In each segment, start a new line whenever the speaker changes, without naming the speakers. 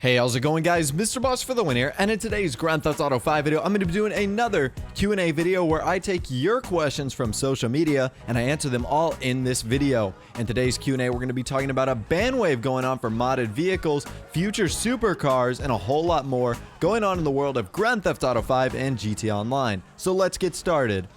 Hey, how's it going, guys? Mr. Boss for the win here, and in today's Grand Theft Auto 5 video, I'm going to be doing another Q&A video where I take your questions from social media and I answer them all in this video. In today's Q&A, we're going to be talking about a ban wave going on for modded vehicles, future supercars, and a whole lot more going on in the world of Grand Theft Auto 5 and GTA Online. So let's get started.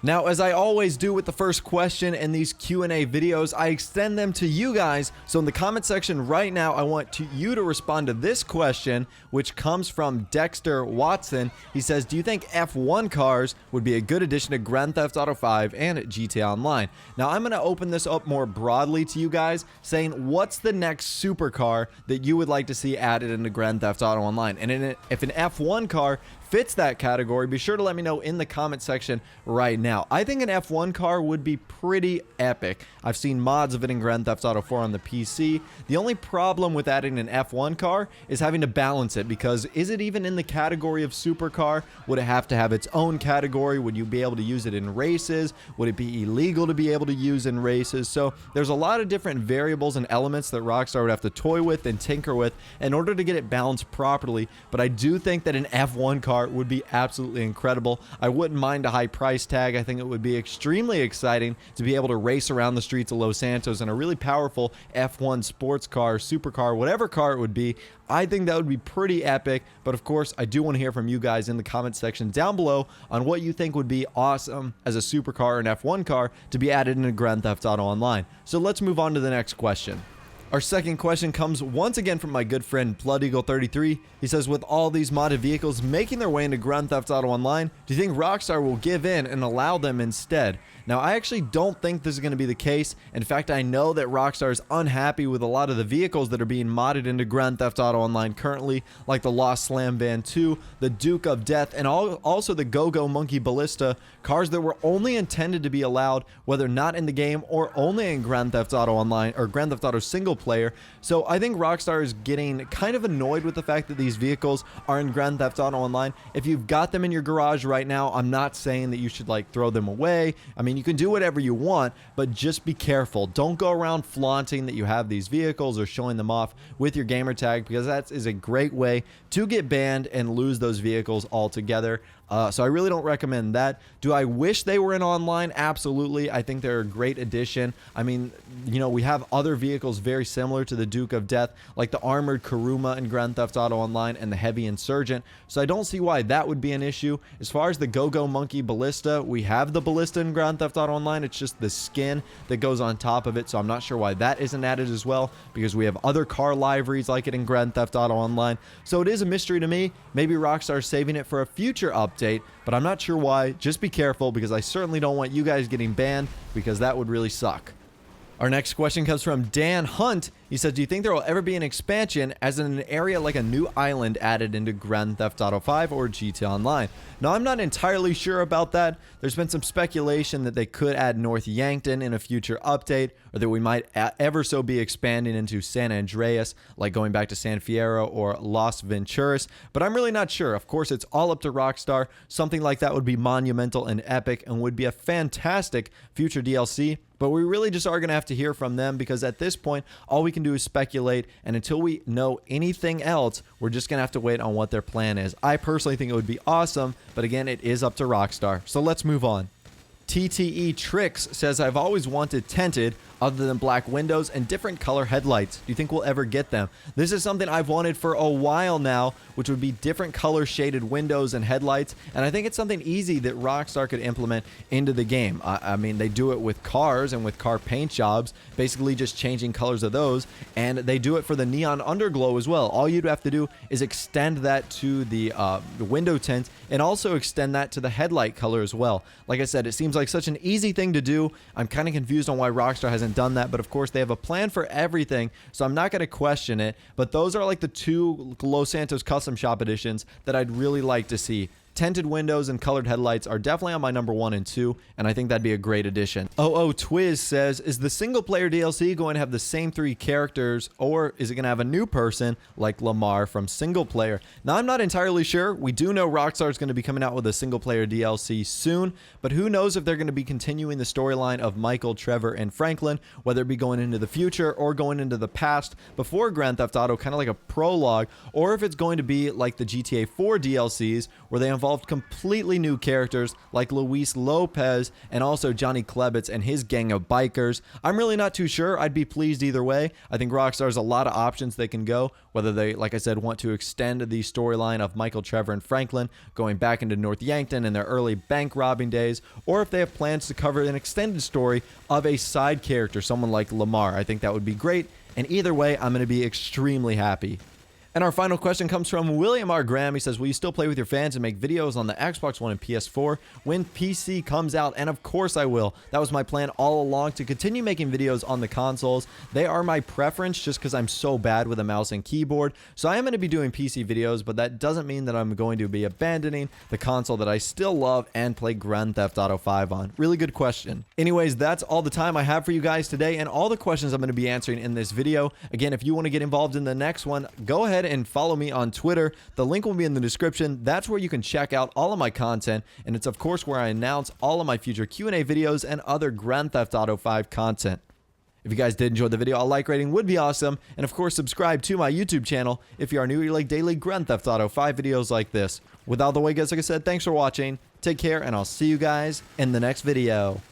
Now, as I always do with the first question in these Q&A videos, I extend them to you guys. So in the comment section right now, I want you to respond to this question, which comes from Dexter Watson. He says, do you think F1 cars would be a good addition to Grand Theft Auto 5 and GTA Online? Now, I'm going to open this up more broadly to you guys, saying what's the next supercar that you would like to see added into Grand Theft Auto Online? And if an F1 car fits that category, be sure to let me know in the comment section right now. I think an F1 car would be pretty epic. I've seen mods of it in Grand Theft Auto 4 on the PC. The only problem with adding an F1 car is having to balance it, because is it even in the category of supercar? Would it have to have its own category? Would you be able to use it in races? Would it be illegal to be able to use in races? So there's a lot of different variables and elements that Rockstar would have to toy with and tinker with in order to get it balanced properly. But I do think that an F1 car would be absolutely incredible. I wouldn't mind a high price tag. I think it would be extremely exciting to be able to race around the streets of Los Santos in a really powerful F1 sports car, supercar, whatever car it would be. I think that would be pretty epic, but of course, I do want to hear from you guys in the comment section down below on what you think would be awesome as a supercar or an F1 car to be added into Grand Theft Auto Online. So let's move on to the next question. Our second question comes once again from my good friend Blood Eagle 33. He says, with all these modded vehicles making their way into Grand Theft Auto Online, do you think Rockstar will give in and allow them instead? Now, I actually don't think this is going to be the case. In fact, I know that Rockstar is unhappy with a lot of the vehicles that are being modded into Grand Theft Auto Online currently, like the Lost Slam Van 2, the Duke of Death, and also the Go-Go Monkey Ballista, cars that were only intended to be allowed, whether not in the game or only in Grand Theft Auto Online or Grand Theft Auto single player. So I think Rockstar is getting kind of annoyed with the fact that these vehicles are in Grand Theft Auto Online. If you've got them in your garage right now, I'm not saying that you should like throw them away. I mean, you can do whatever you want, but just be careful. Don't go around flaunting that you have these vehicles or showing them off with your gamer tag, because that is a great way to get banned and lose those vehicles altogether. So I really don't recommend that. Do I wish they were in online? Absolutely. I think they're a great addition. I mean, you know, we have other vehicles very similar to the Duke of Death, like the Armored Kuruma in Grand Theft Auto Online and the Heavy Insurgent. So I don't see why that would be an issue. As far as the Go-Go Monkey Ballista, we have the Ballista in Grand Theft Auto Online. It's just the skin that goes on top of it. So I'm not sure why that isn't added as well, because we have other car liveries like it in Grand Theft Auto Online. So it is a mystery to me. Maybe Rockstar's saving it for a future update, but I'm not sure why. Just be careful, because I certainly don't want you guys getting banned, because that would really suck. Our next question comes from Dan Hunt. He says, do you think there will ever be an expansion, as in an area like a new island added into Grand Theft Auto 5 or GTA Online? Now, I'm not entirely sure about that. There's been some speculation that they could add North Yankton in a future update, or that we might ever so be expanding into San Andreas, like going back to San Fierro or Las Venturas, but I'm really not sure. Of course, it's all up to Rockstar. Something like that would be monumental and epic and would be a fantastic future DLC. But we really just are going to have to hear from them, because at this point, all we can do is speculate. And until we know anything else, we're just going to have to wait on what their plan is. I personally think it would be awesome, but again, it is up to Rockstar. So let's move on. TTE Tricks says, I've always wanted tinted other than black windows and different color headlights. Do you think we'll ever get them? This is something I've wanted for a while now, which would be different color shaded windows and headlights. And I think it's something easy that Rockstar could implement into the game. I mean, they do it with cars and with car paint jobs, basically just changing colors of those. And they do it for the neon underglow as well. All you'd have to do is extend that to the window tint, and also extend that to the headlight color as well. Like I said, it seems like such an easy thing to do. I'm kind of confused on why Rockstar hasn't done that, but of course they have a plan for everything, so I'm not going to question it. But those are like the two Los Santos custom shop editions that I'd really like to see. tinted windows and colored headlights are definitely on my number 1 and 2, and I think that'd be a great addition. Twiz says, is the single player DLC going to have the same 3 characters, or is it going to have a new person like Lamar from single player? Now, I'm not entirely sure. We do know Rockstar is going to be coming out with a single player DLC soon, but who knows if they're going to be continuing the storyline of Michael, Trevor, and Franklin, whether it be going into the future or going into the past before Grand Theft Auto, kind of like a prologue, or if it's going to be like the GTA 4 DLCs where they involved completely new characters like Luis Lopez and also Johnny Klebitz and his gang of bikers. I'm really not too sure. I'd be pleased either way. I think Rockstar has a lot of options they can go, whether they, like I said, want to extend the storyline of Michael, Trevor, and Franklin going back into North Yankton in their early bank robbing days, or if they have plans to cover an extended story of a side character, someone like Lamar. I think that would be great, and either way, I'm going to be extremely happy. And our final question comes from William R. Graham. He says, will you still play with your fans and make videos on the Xbox One and PS4 when PC comes out? And of course I will. That was my plan all along, to continue making videos on the consoles. They are my preference just because I'm so bad with a mouse and keyboard. So I am going to be doing PC videos, but that doesn't mean that I'm going to be abandoning the console that I still love and play Grand Theft Auto 5 on. Really good question. Anyways, that's all the time I have for you guys today and all the questions I'm going to be answering in this video. Again, if you want to get involved in the next one, go ahead and follow me on Twitter. The link will be in the description. That's where you can check out all of my content, and it's of course where I announce all of my future Q&A videos and other Grand Theft Auto 5 content. If you guys did enjoy the video, a like rating would be awesome, and of course subscribe to my YouTube channel if you are new. You like daily Grand Theft Auto 5 videos like this. With all the way, guys, like I said, thanks for watching, take care, and I'll see you guys in the next video.